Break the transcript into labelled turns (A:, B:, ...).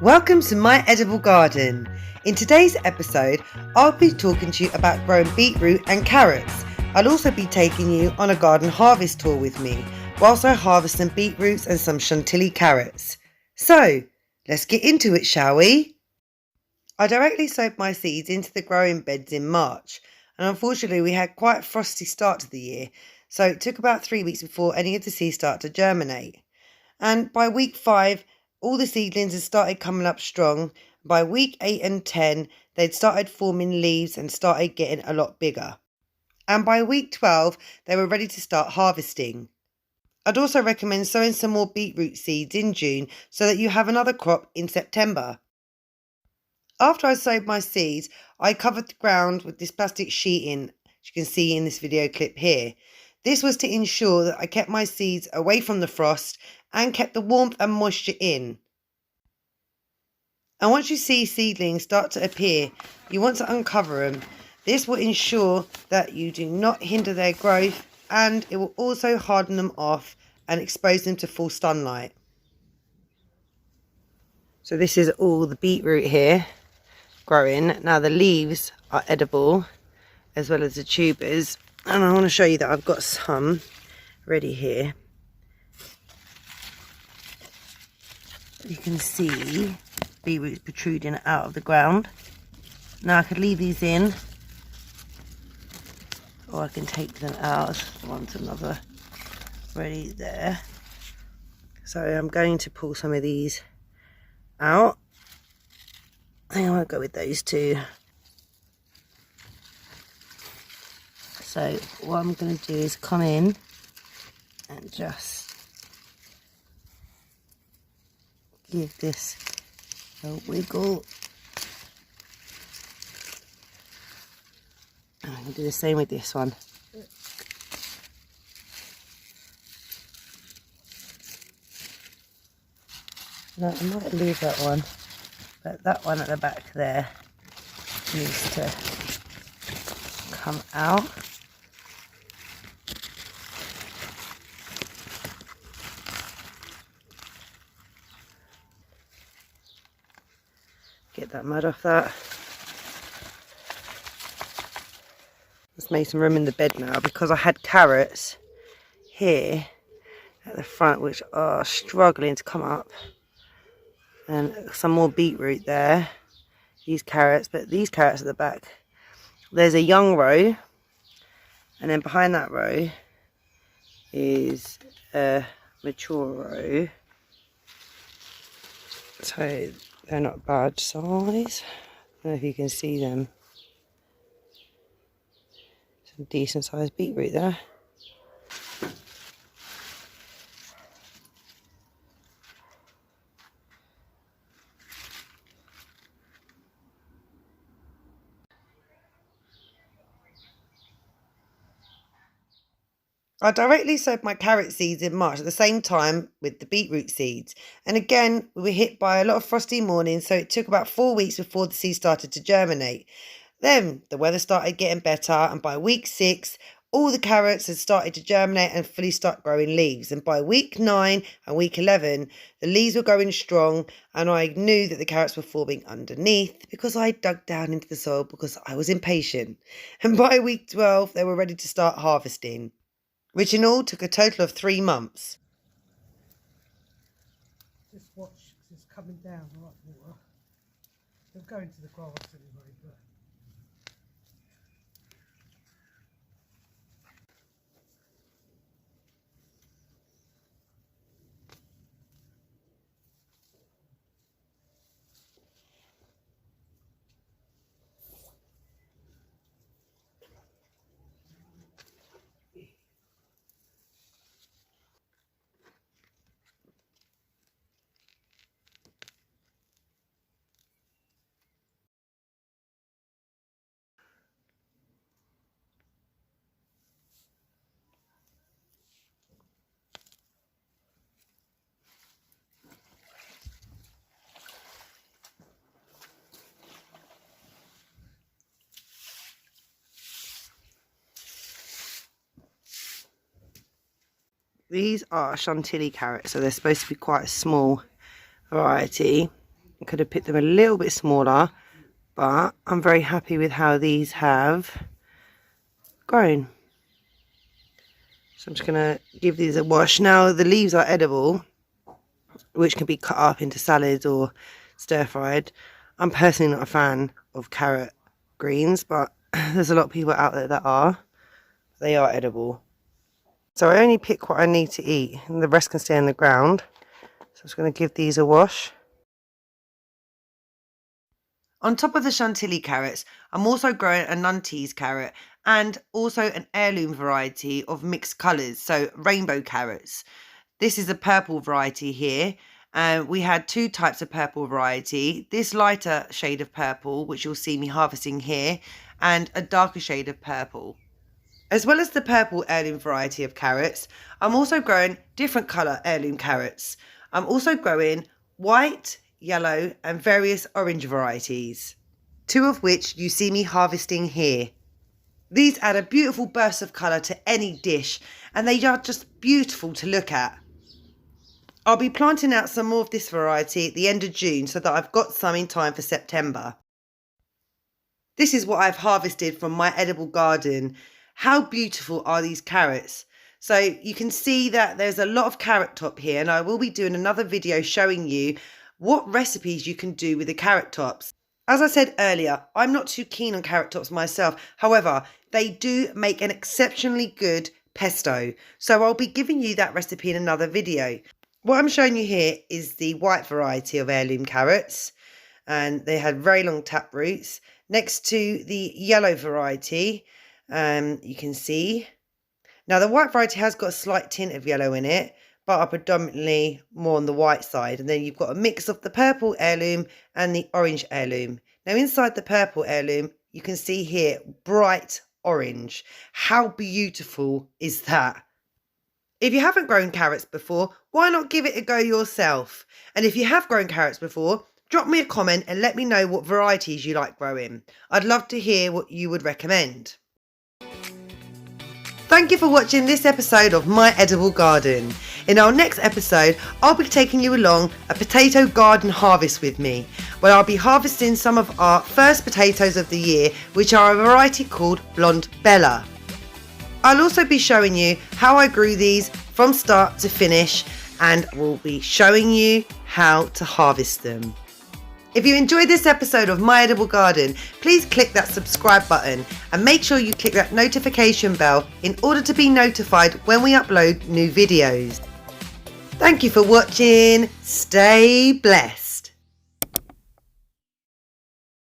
A: Welcome to my edible garden. In today's episode, I'll be talking to you about growing beetroot and carrots. I'll also be taking you on a garden harvest tour with me, whilst I harvest some beetroots and some chantilly carrots. So, let's get into it, shall we? I directly sowed my seeds into the growing beds in March, and unfortunately we had quite a frosty start to the year, so it took about 3 weeks before any of the seeds started to germinate. And by week 5, all the seedlings had started coming up strong. By week 8 and 10, they'd started forming leaves and started getting a lot bigger. And by week 12, they were ready to start harvesting. I'd also recommend sowing some more beetroot seeds in June so that you have another crop in September. After I sowed my seeds, I covered the ground with this plastic sheeting, as you can see in this video clip here. This was to ensure that I kept my seeds away from the frost and kept the warmth and moisture in. And once you see seedlings start to appear, you want to uncover them. This will ensure that you do not hinder their growth, and it will also harden them off and expose them to full sunlight. So this is all the beetroot here growing. Now the leaves are edible as well as the tubers, and I want to show you that I've got some ready here. You can see beetroots protruding out of the ground. Now I could leave these in, or I can take them out. One's another ready there. So I'm going to pull some of these out. I think I want to go with those two. So what I'm going to do is come in and just give this a wiggle. And I'm going to do the same with this one. Now, I might leave that one, but that one at the back there needs to come out. Get that mud off that. Let's make some room in the bed now, because I had carrots here at the front which are struggling to come up, and some more beetroot there. These carrots, but these carrots at the back, there's a young row, and then behind that row is a mature row. So they're not bad size. I don't know if you can see them. Some decent sized beetroot there. I directly sowed my carrot seeds in March at the same time with the beetroot seeds. And again, we were hit by a lot of frosty mornings, so it took about 4 weeks before the seeds started to germinate. Then the weather started getting better, and by week 6, all the carrots had started to germinate and fully start growing leaves. And by week 9 and week 11, the leaves were growing strong, and I knew that the carrots were forming underneath because I dug down into the soil because I was impatient. And by week 12, they were ready to start harvesting, which in all took a total of 3 months.
B: Just watch, because it's coming down like water. They'll go into the grass anyway, but...
A: These are chantilly carrots, so they're supposed to be quite a small variety. I could have picked them a little bit smaller, but I'm very happy with how these have grown. So I'm just going to give these a wash. Now the leaves are edible, which can be cut up into salads or stir-fried. I'm personally not a fan of carrot greens, but there's a lot of people out there that are. They are edible. So I only pick what I need to eat, and the rest can stay on the ground. So I'm just going to give these a wash. On top of the chantilly carrots, I'm also growing a Nantes carrot and also an heirloom variety of mixed colours, so rainbow carrots. This is a purple variety here. We had two types of purple variety. This lighter shade of purple, which you'll see me harvesting here, and a darker shade of purple. As well as the purple heirloom variety of carrots, I'm also growing different colour heirloom carrots. I'm also growing white, yellow and various orange varieties, two of which you see me harvesting here. These add a beautiful burst of colour to any dish, and they are just beautiful to look at. I'll be planting out some more of this variety at the end of June so that I've got some in time for September. This is what I've harvested from my edible garden. How beautiful are these carrots? So you can see that there's a lot of carrot top here, and I will be doing another video showing you what recipes you can do with the carrot tops. As I said earlier, I'm not too keen on carrot tops myself. However, they do make an exceptionally good pesto. So I'll be giving you that recipe in another video. What I'm showing you here is the white variety of heirloom carrots, and they had very long tap roots. Next to the yellow variety, you can see. Now the white variety has got a slight tint of yellow in it, but are predominantly more on the white side. And then you've got a mix of the purple heirloom and the orange heirloom. Now inside the purple heirloom, you can see here bright orange. How beautiful is that? If you haven't grown carrots before, why not give it a go yourself? And if you have grown carrots before, drop me a comment and let me know what varieties you like growing. I'd love to hear what you would recommend. Thank you for watching this episode of My Edible Garden. In our next episode, I'll be taking you along a potato garden harvest with me, where I'll be harvesting some of our first potatoes of the year, which are a variety called Blonde Bella. I'll also be showing you how I grew these from start to finish, and we'll be showing you how to harvest them. If you enjoyed this episode of My Edible Garden, please click that subscribe button and make sure you click that notification bell in order to be notified when we upload new videos. Thank you for watching. Stay blessed.